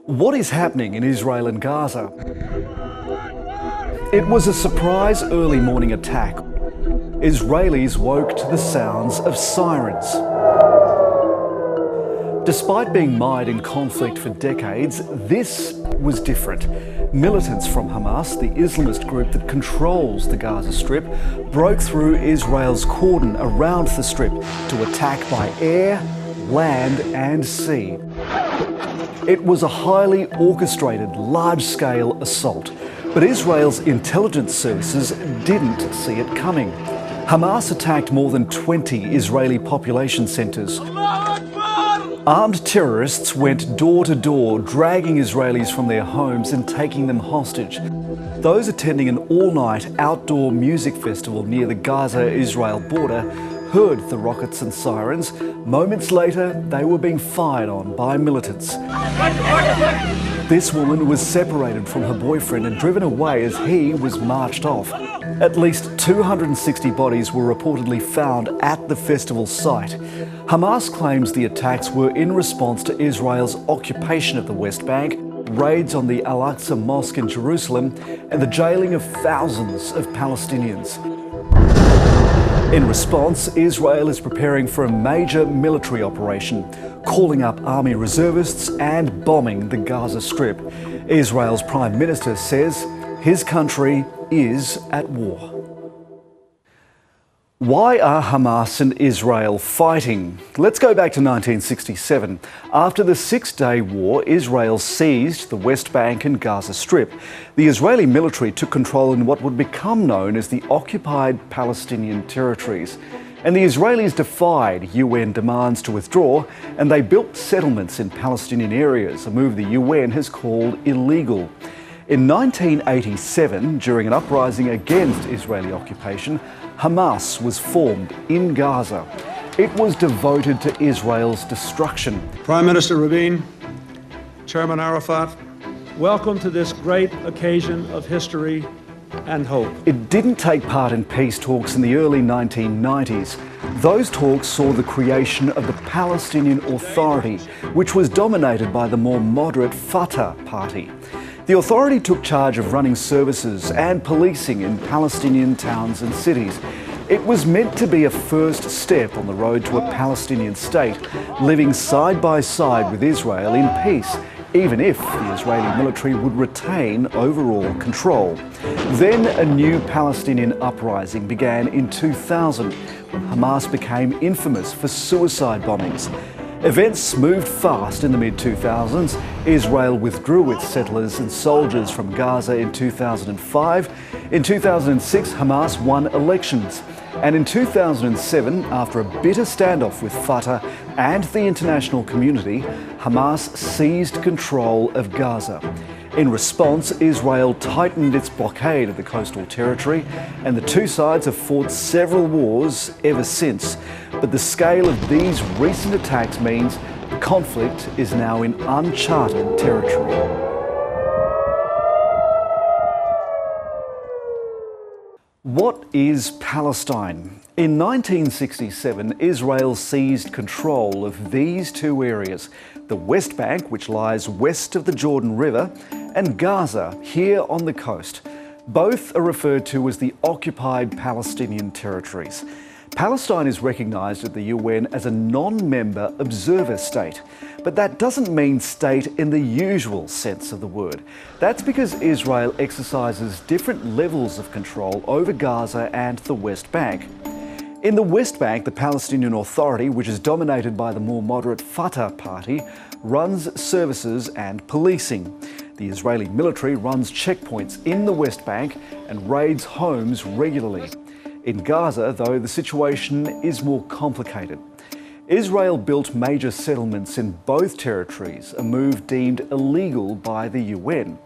What is happening in Israel and Gaza? It was a surprise early morning attack. Israelis woke to the sounds of sirens. Despite being mired in conflict for decades, this was different. Militants from Hamas, the Islamist group that controls the Gaza Strip, broke through Israel's cordon around the Strip to attack by air, land and sea. It was a highly orchestrated, large-scale assault, but Israel's intelligence services didn't see it coming. Hamas attacked more than 20 Israeli population centres. Armed terrorists went door to door, dragging Israelis from their homes and taking them hostage. Those attending an all-night outdoor music festival near the Gaza-Israel border heard the rockets and sirens. Moments later, they were being fired on by militants. This woman was separated from her boyfriend and driven away as he was marched off. At least 260 bodies were reportedly found at the festival site. Hamas claims the attacks were in response to Israel's occupation of the West Bank, raids on the Al-Aqsa Mosque in Jerusalem, and the jailing of thousands of Palestinians. In response, Israel is preparing for a major military operation, calling up army reservists and bombing the Gaza Strip. Israel's Prime Minister says his country is at war. Why are Hamas and Israel fighting? Let's go back to 1967. After the Six-Day War, Israel seized the West Bank and Gaza Strip. The Israeli military took control in what would become known as the Occupied Palestinian Territories. And the Israelis defied UN demands to withdraw, and they built settlements in Palestinian areas, a move the UN has called illegal. In 1987, during an uprising against Israeli occupation, Hamas was formed in Gaza. It was devoted to Israel's destruction. Prime Minister Rabin, Chairman Arafat, welcome to this great occasion of history and hope. It didn't take part in peace talks in the early 1990s. Those talks saw the creation of the Palestinian Authority, which was dominated by the more moderate Fatah party. The authority took charge of running services and policing in Palestinian towns and cities. It was meant to be a first step on the road to a Palestinian state, living side by side with Israel in peace, even if the Israeli military would retain overall control. Then a new Palestinian uprising began in 2000, when Hamas became infamous for suicide bombings. Events moved fast in the mid-2000s. Israel withdrew its settlers and soldiers from Gaza in 2005. In 2006, Hamas won elections. And in 2007, after a bitter standoff with Fatah and the international community, Hamas seized control of Gaza. In response, Israel tightened its blockade of the coastal territory, and the two sides have fought several wars ever since. But the scale of these recent attacks means the conflict is now in uncharted territory. What is Palestine? In 1967, Israel seized control of these two areas, the West Bank, which lies west of the Jordan River, and Gaza, here on the coast. Both are referred to as the Occupied Palestinian Territories. Palestine is recognised at the UN as a non-member observer state, but that doesn't mean state in the usual sense of the word. That's because Israel exercises different levels of control over Gaza and the West Bank. In the West Bank, the Palestinian Authority, which is dominated by the more moderate Fatah party, runs services and policing. The Israeli military runs checkpoints in the West Bank and raids homes regularly. In Gaza, though, the situation is more complicated. Israel built major settlements in both territories, a move deemed illegal by the UN.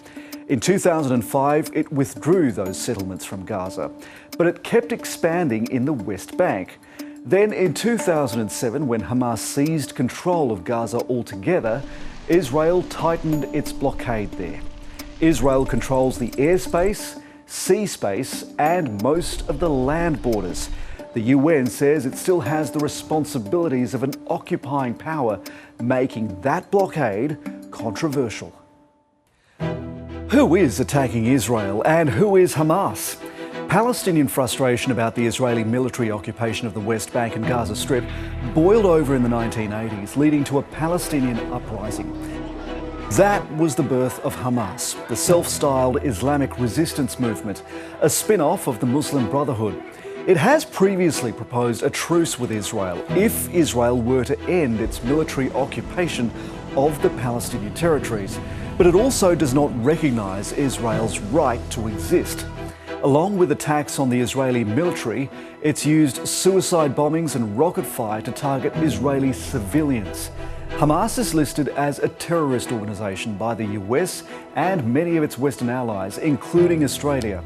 In 2005, it withdrew those settlements from Gaza, but it kept expanding in the West Bank. Then in 2007, when Hamas seized control of Gaza altogether, Israel tightened its blockade there. Israel controls the airspace, sea space and most of the land borders. The UN says it still has the responsibilities of an occupying power, making that blockade controversial. Who is attacking Israel and who is Hamas? Palestinian frustration about the Israeli military occupation of the West Bank and Gaza Strip boiled over in the 1980s, leading to a Palestinian uprising. That was the birth of Hamas, the self-styled Islamic resistance movement, a spin-off of the Muslim Brotherhood. It has previously proposed a truce with Israel if Israel were to end its military occupation of the Palestinian territories, but it also does not recognise Israel's right to exist. Along with attacks on the Israeli military, it's used suicide bombings and rocket fire to target Israeli civilians. Hamas is listed as a terrorist organisation by the US and many of its Western allies, including Australia.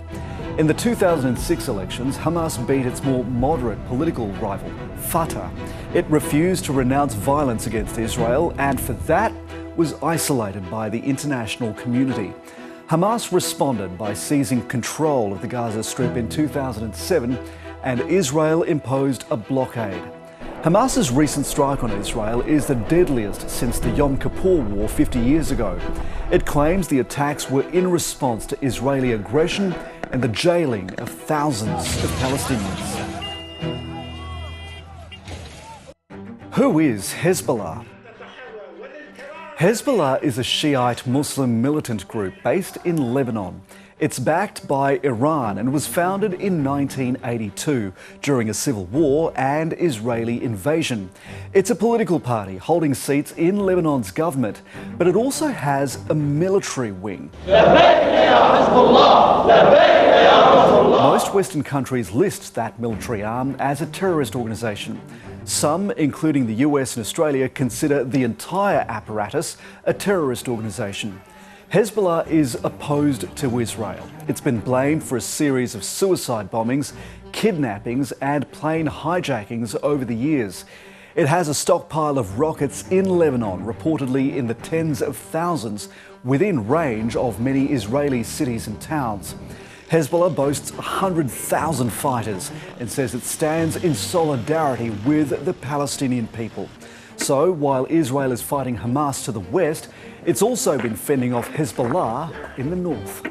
In the 2006 elections, Hamas beat its more moderate political rival, Fatah. It refused to renounce violence against Israel and for that was isolated by the international community. Hamas responded by seizing control of the Gaza Strip in 2007 and Israel imposed a blockade. Hamas's recent strike on Israel is the deadliest since the Yom Kippur War 50 years ago. It claims the attacks were in response to Israeli aggression and the jailing of thousands of Palestinians. Who is Hezbollah? Hezbollah is a Shiite Muslim militant group based in Lebanon. It's backed by Iran and was founded in 1982 during a civil war and Israeli invasion. It's a political party holding seats in Lebanon's government, but it also has a military wing. Most Western countries list that military arm as a terrorist organisation. Some, including the US and Australia, consider the entire apparatus a terrorist organisation. Hezbollah is opposed to Israel. It's been blamed for a series of suicide bombings, kidnappings and plane hijackings over the years. It has a stockpile of rockets in Lebanon, reportedly in the tens of thousands, within range of many Israeli cities and towns. Hezbollah boasts 100,000 fighters and says it stands in solidarity with the Palestinian people. So, while Israel is fighting Hamas to the west, it's also been fending off Hezbollah in the north.